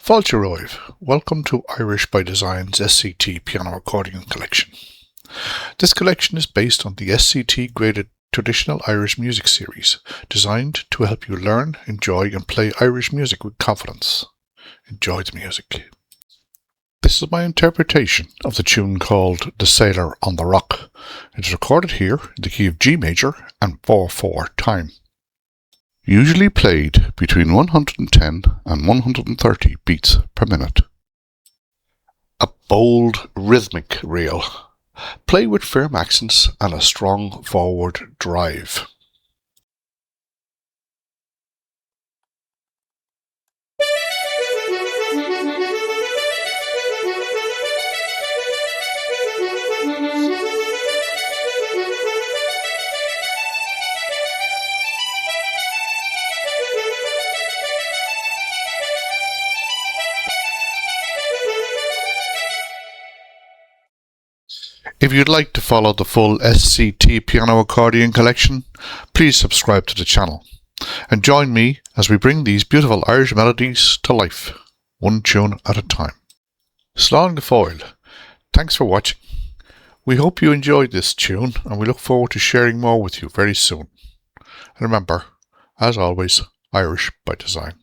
Fáilte welcome to Irish by Design's SCT piano accordion collection. This collection is based on the SCT graded traditional Irish music series, designed to help you learn, enjoy and play Irish music with confidence. Enjoy the music. This is my interpretation of the tune called The Sailor on the Rock. It is recorded here in the key of G major and 4/4 time. Usually played between 110 and 130 beats per minute. A bold rhythmic reel. Play with firm accents and a strong forward drive. If you'd like to follow the full SCT piano accordion collection, please subscribe to the channel and join me as we bring these beautiful Irish melodies to life, one tune at a time. Slán go fóill. Thanks for watching. We hope you enjoyed this tune and we look forward to sharing more with you very soon. And remember, as always, Irish by design.